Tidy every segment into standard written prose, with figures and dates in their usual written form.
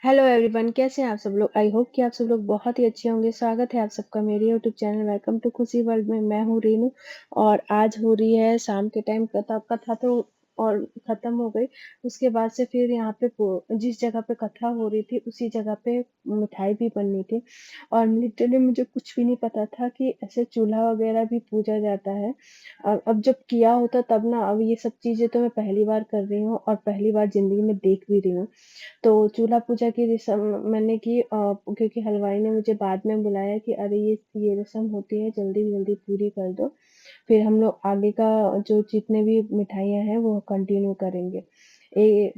Hello everyone, कैसे हैं आप सब लोग। आई होप कि आप सब लोग बहुत ही अच्छे होंगे। स्वागत है आप सबका मेरे यूट्यूब चैनल वेलकम टू खुशी वर्ल्ड में। मैं हूँ रीनू और आज हो रही है शाम के टाइम कथा। कथा तो और खत्म हो गई। उसके बाद से फिर यहाँ पे जिस जगह पे कथा हो रही थी उसी जगह पे मिठाई भी बननी थी। और लिटरली मुझे कुछ भी नहीं पता था कि ऐसे चूल्हा वगैरह भी पूजा जाता है। अब जब किया होता तब ना। अब ये सब चीजें तो मैं पहली बार कर रही हूँ और पहली बार जिंदगी में देख भी रही हूँ। तो चूल्हा पूजा की रस्म मैंने की, क्योंकि हलवाई ने मुझे बाद में बुलाया कि अरे ये रस्म होती है, जल्दी जल्दी पूरी कर दो। फिर हम लोग आगे का जो जितने भी मिठाइयाँ हैं वो कंटिन्यू करेंगे।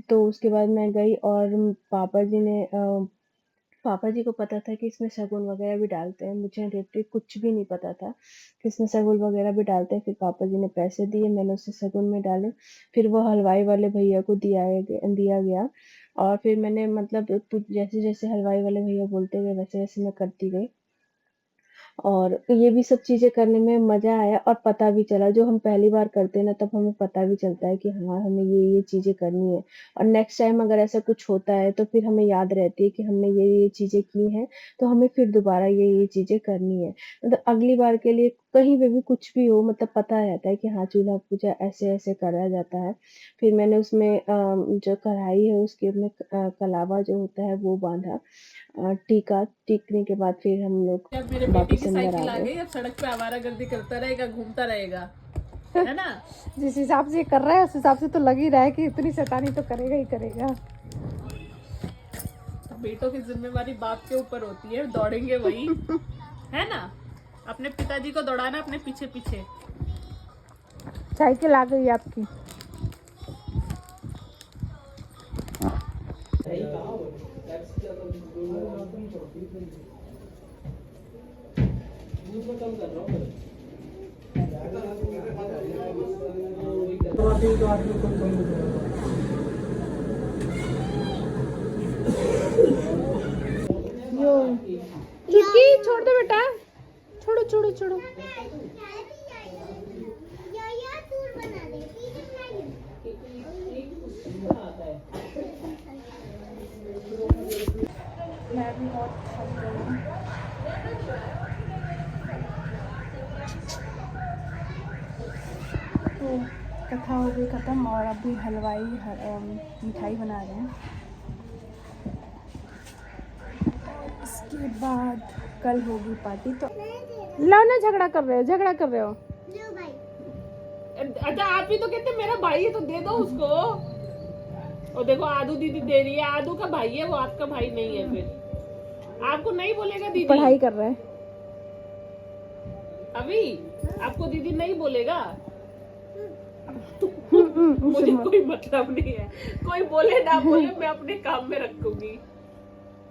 तो उसके बाद मैं गई और पापा जी को पता था कि इसमें शगुन वगैरह भी डालते हैं। मुझे लिटरली कुछ भी नहीं पता था कि इसमें शगुन वगैरह भी डालते हैं। फिर पापा जी ने पैसे दिए, मैंने उसे शगुन में डाले। फिर वो हलवाई वाले भैया को दिया गया। और फिर मैंने मतलब जैसे जैसे हलवाई वाले भैया बोलते गए वैसे वैसे मैं करती गई। और ये भी सब चीज़ें करने में मज़ा आया और पता भी चला। जो हम पहली बार करते हैं ना तब हमें पता भी चलता है कि हाँ, हमें ये चीज़ें करनी है। और नेक्स्ट टाइम अगर ऐसा कुछ होता है तो फिर हमें याद रहती है कि हमने ये चीज़ें की हैं, तो हमें फिर दोबारा ये चीज़ें करनी है। मतलब अगली बार के लिए कहीं पे भी कुछ भी हो, मतलब पता रहता है कि हाँ, चूल्हा पूजा ऐसे-ऐसे करा जाता है। फिर मैंने उसमें जो कढ़ाई है उसके में कलावा जो होता है वो बाँधा। टीका, टीकने के बाद फिर हम लोग अब मेरे बेटे वापस की अंदर आ साइकिल आ गए। गई, अब सड़क पे आवारागर्दी करता रहेगा, घूमता रहेगा, है ना। जिस हिसाब से ये कर रहा है उस हिसाब से तो लग ही रहा है कि इतनी शैतानी तो करेगा ही करेगा। बेटों की जिम्मेवारी बाप के ऊपर होती है, दौड़ेंगे वही, है ना। अपने पिताजी को दौड़ाना अपने पीछे पीछे। साइकिल आ गई आपकी। यो चुटकी छोड़ दो बेटा, छोड़ो छोड़ो छोड़ो। मैं भी बहुत थक गई हूँ। तो कथा हो गई ख़त्म और अभी हलवाई मिठाई बना रहे हैं। इसके बाद कल होगी पार्टी। तो लो ना, झगड़ा कर रहे हो। अच्छा, आप ही तो कहते मेरा भाई है तो दे दो उसको। और देखो आदू दीदी दे रही है, आदू का भाई है वो, आपका भाई नहीं है। फिर आपको नहीं बोलेगा दीदी। पढ़ाई कर रहे हैं अभी आपको दीदी नहीं बोलेगा। उससे मुझे कोई मतलब नहीं है, कोई बोले ना बोले, मैं अपने काम में रखूंगी।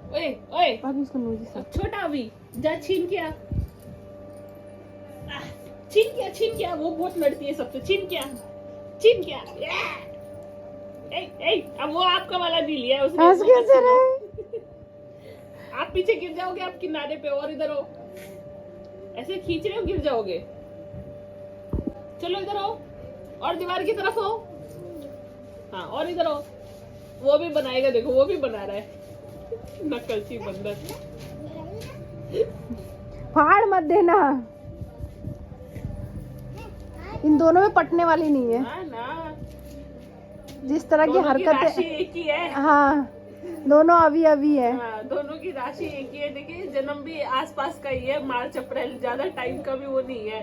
ओए ओए अभी उसको नोजी सा छोटा, अभी जा छीन क्या, छीन क्या, वो बहुत लड़ती है सबसे। छीन क्या। अब वो आपका वाला नहीं लिया उसने। हंस कैसे रहे। आप पीछे गिर जाओगे, आप किनारे पे, और इधर हो, ऐसे खींच रहे हो गिर जाओगे। चलो इधर हो, और दीवार की तरफ हो। हाँ, और इधर हो। वो भी बनाएगा, देखो वो भी बना रहा है, नकलची बंदर। फाड़ मत देना, इन दोनों में पटने वाली नहीं है। ना, जिस तरह की राशि हरकतें, एक ही है। हाँ दोनों अभी है। हाँ, दोनों की राशि एक ही है। देखिए जन्म भी आसपास का ही है, मार्च अप्रैल, ज्यादा टाइम का भी वो नहीं है।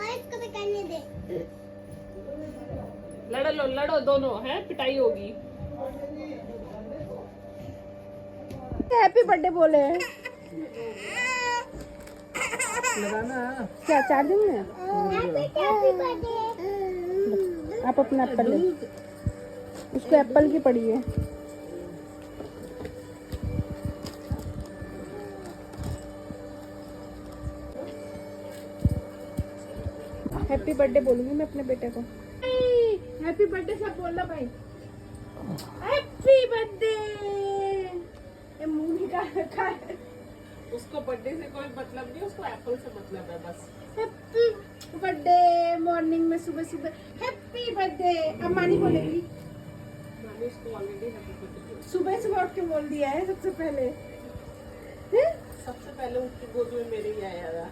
इसको भी करने दे। लड़ो दोनों, है पिटाई होगी। हैप्पी बर्थडे बोले हैं क्या चार्जिंग में? आप अपना एप्पल ले, उसको एप्पल की पड़ी है। हैप्पी बर्थडे बोलूंगी मैं अपने बेटे को। हैप्पी बर्थडे सब बोलना भाई। Happy birthday. ये मुंह निकाल रखा है। उसको बर्थडे से कोई मतलब नहीं, उसको एप्पल से मतलब है बस। Happy birthday. मॉर्निंग में सुबह सुबह हैप्पी बर्थडे। अब मानी बोलेगी। मानी इसको ऑलरेडी हैप्पी बर्थडे। सुबह सुबह उठ के बोल दिया है सबसे पहले। सबसे पहले उठ के गोद में मेरे ही आया था।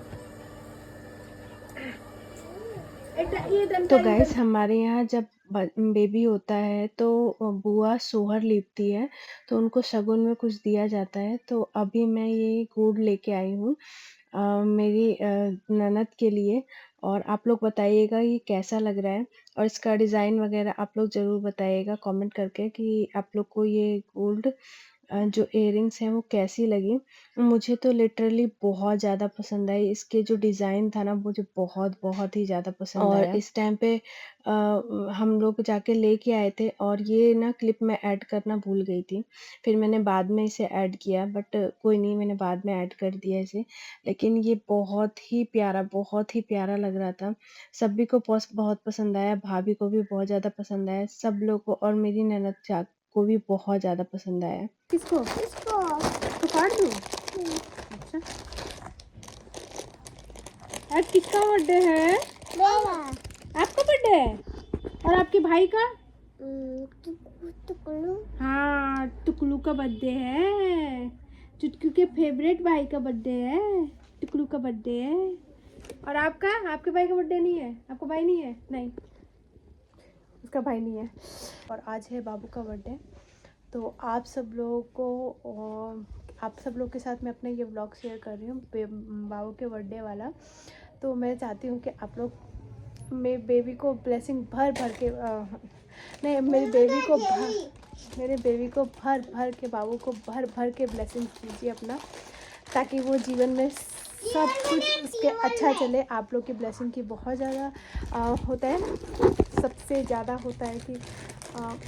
ये तो गाइस हमारे यहाँ जब बेबी होता है तो बुआ सोहर लीपती है, तो उनको शगुन में कुछ दिया जाता है। तो अभी मैं ये गुड़ लेके आई हूँ मेरी ननद के लिए, और आप लोग बताइएगा ये कैसा लग रहा है, और इसका डिज़ाइन वगैरह आप लोग ज़रूर बताइएगा कमेंट करके कि आप लोग को ये गोल्ड जो इयररिंग्स हैं वो कैसी लगी। मुझे तो लिटरली बहुत ज़्यादा पसंद आई, इसके जो डिज़ाइन था ना मुझे बहुत बहुत ही ज़्यादा पसंद आया। और इस टाइम पे हम लोग जाके लेके आए थे, और ये ना क्लिप मैं ऐड करना भूल गई थी, फिर मैंने बाद में इसे ऐड किया, बट कोई नहीं, मैंने बाद में ऐड कर दिया इसे। लेकिन ये बहुत ही प्यारा लग रहा था। सभी को बहुत पसंद आया, भाभी को भी बहुत ज़्यादा पसंद आया, सब लोग को, और मेरी ननद को भी बहुत ज़्यादा पसंद आया। किसको तो काट दूँ? अच्छा, आज किसका बर्थडे है? आपका बर्थडे है? और आपके भाई का? हाँ, टुकलू का बर्थडे है। चुटकू के फेवरेट भाई का बर्थडे है, टुकलू का बर्थडे है। और आपका? आपके भाई का बर्थडे नहीं है? आपका भाई नहीं है? नहीं, उसका भाई नहीं है। और आज है बाबू का बर्थडे। तो आप सब लोग के साथ मैं अपना ये व्लॉग शेयर कर रही हूँ बाबू के बर्थडे वाला। तो मैं चाहती हूँ कि आप लोग मेरे बेबी को ब्लेसिंग भर भर के नहीं, मेरे बेबी को भर भर के, बाबू को भर भर के ब्लेसिंग दीजिए अपना, ताकि वो जीवन में सब कुछ उसके अच्छा चले। आप लोग की ब्लेसिंग की बहुत ज़्यादा होता है, सबसे ज़्यादा होता है कि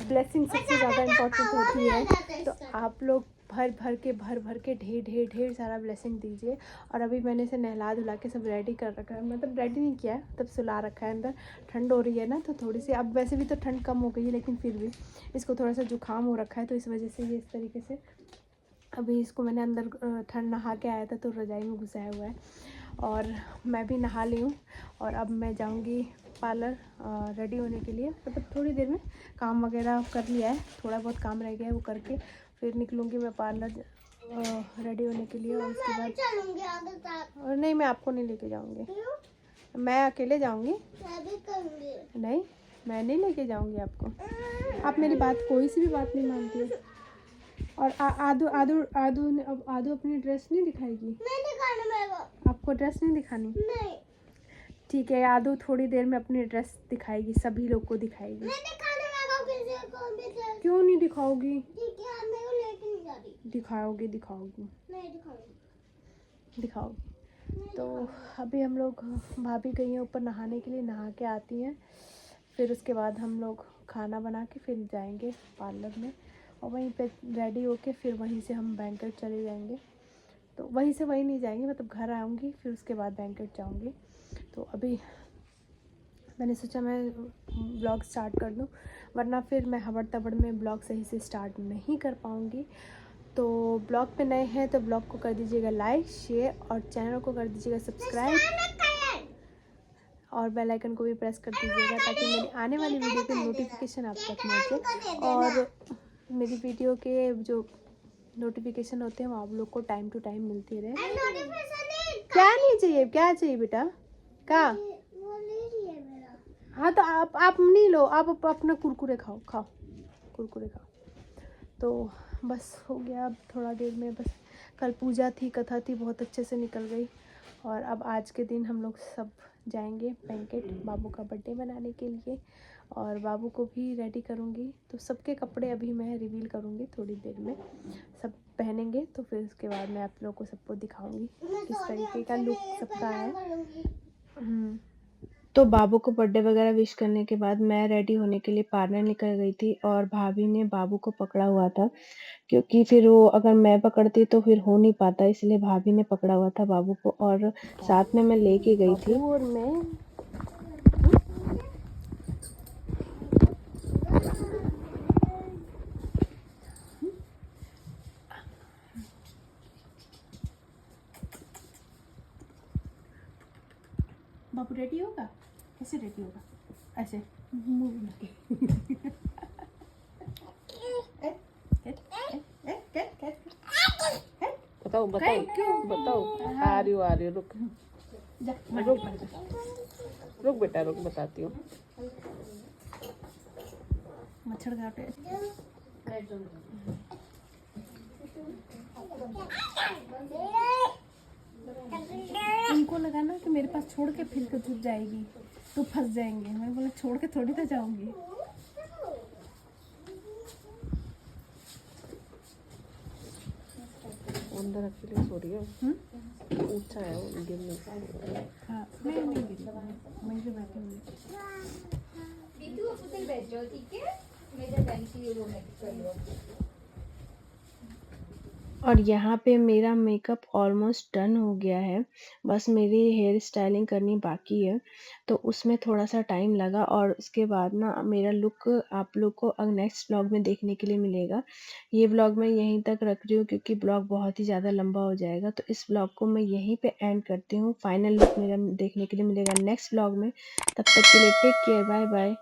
ब्लेसिंग सबसे ज़्यादा इम्पोर्टेंट होती है। तो आप लोग भर भर के ढेर सारा ब्लेसिंग दीजिए। और अभी मैंने इसे नहला धुला के सब रेडी कर रखा है, मतलब रेडी नहीं किया है, तब सुला रखा है अंदर। ठंड हो रही है ना, तो थोड़ी सी, अब वैसे भी तो ठंड कम हो गई है, लेकिन फिर भी इसको थोड़ा सा जुकाम हो रखा है, तो इस वजह से ये इस तरीके से अभी इसको मैंने अंदर ठंड नहा के आया था तो रज़ाई में घुसाया हुआ है। और मैं भी नहा ली हूँ, और अब मैं जाऊँगी पार्लर रेडी होने के लिए। मतलब थोड़ी देर में काम वगैरह कर लिया है, थोड़ा बहुत काम रह गया है, वो करके फिर निकलूँगी मैं पार्लर रेडी होने के लिए। और उसके बाद और नहीं, मैं आपको नहीं लेके जाऊँगी, मैं अकेले जाऊँगी। नहीं, मैं नहीं लेके जाऊँगी आपको। आप मेरी बात, कोई सी भी बात नहीं मानती है। और आदू अपनी ड्रेस नहीं दिखाएगी? नहीं दिखानी मेरे को। आपको ड्रेस नहीं दिखानी? नहीं। ठीक है, आदू थोड़ी देर में अपनी ड्रेस दिखाएगी, सभी लोग को दिखाएगी। नहीं दिखाने मेरे को, किसी को भी ड्रेस। क्यों नहीं दिखाओगी? ठीक है, मेरे को लेके नहीं जा रही। दिखाओगी? नहीं दिखाओगी। तो अभी हम लोग, भाभी गई हैं ऊपर नहाने के लिए, नहा के आती हैं, फिर उसके बाद हम लोग खाना बना के फिर जाएंगे पार्लर में, और वहीं पे रेडी होके फिर वहीं से हम बैंकेट चले जाएंगे। तो वहीं से वहीं नहीं जाएंगे, मतलब घर आऊँगी फिर उसके बाद बैंकेट जाऊँगी। तो अभी मैंने सोचा मैं ब्लॉग स्टार्ट कर दूँ, वरना फिर मैं हबड़ तबड़ में ब्लॉग सही से स्टार्ट नहीं कर पाऊँगी। तो ब्लॉग पे नए हैं तो ब्लॉग को कर दीजिएगा लाइक, शेयर, और चैनल को कर दीजिएगा सब्सक्राइब, और बेल आइकन को भी प्रेस कर दीजिएगा, ताकि मेरी आने वाली वीडियो के नोटिफिकेशन आप तक पहुँचे। और मेरी वीडियो के जो नोटिफिकेशन होते हैं वो आप लोग को टाइम टू टाइम मिलती रहे। क्या नहीं चाहिए? क्या चाहिए बेटा? क्या? हाँ, तो आप नहीं लो, आप अपना कुरकुरे खाओ कुरकुरे खाओ। तो बस हो गया, अब थोड़ा देर में बस। कल पूजा थी, कथा थी, बहुत अच्छे से निकल गई। और अब आज के दिन हम लोग सब जाएंगे बैंकेट बाबू का बर्थडे मनाने के लिए, और बाबू को भी रेडी करूँगी। तो सबके कपड़े अभी मैं रिवील करूँगी थोड़ी देर में, सब पहनेंगे, तो फिर उसके बाद मैं आप लोगों को सबको दिखाऊँगी किस तरीके का लुक सबका है। तो बाबू को बर्थडे वगैरह विश करने के बाद मैं रेडी होने के लिए पार्लर निकल गई थी, और भाभी ने बाबू को पकड़ा हुआ था, क्योंकि फिर वो अगर मैं पकड़ती तो फिर हो नहीं पाता, इसलिए भाभी ने पकड़ा हुआ था बाबू को, और साथ में मैं लेके गई थी। और मैं बाबू रेडी होगा? कैसे रेडी होगा? ऐसे मुंह बना के। बताओ बताओ बताओ। आ रही हूँ रुक जा रुक रुक बेटा रुक बताती हूँ। मच्छर काटे। उनको लगा ना कि मेरे पास छोड़ के फिर के तू जाएगी तो फंस जाएंगे। मैं बोला छोड़ के थोड़ी ना जाऊंगी। अंदर अकेले सो रही है। ऊंचा है वो गिरने से। हाँ मैं नहीं गिरी, मैं जो बैठी हुई। दीदू उधर बैठ जाओ, ठीक है? मैं जब बनती हूँ मैं कर लो। और यहाँ पे मेरा मेकअप ऑलमोस्ट डन हो गया है, बस मेरी हेयर स्टाइलिंग करनी बाकी है, तो उसमें थोड़ा-सा टाइम लगा और उसके बाद ना मेरा लुक आप लोग को नेक्स्ट व्लॉग में देखने के लिए मिलेगा। ये व्लॉग मैं यहीं तक रख रही हूँ क्योंकि व्लॉग बहुत ही ज़्यादा लंबा हो जाएगा, तो इस व्लॉग को मैं यहीं पे एंड करती हूँ। फाइनल लुक मेरा देखने के लिए मिलेगा नेक्स्ट व्लॉग में। तब तक के लिए टेक केयर, बाय बाय।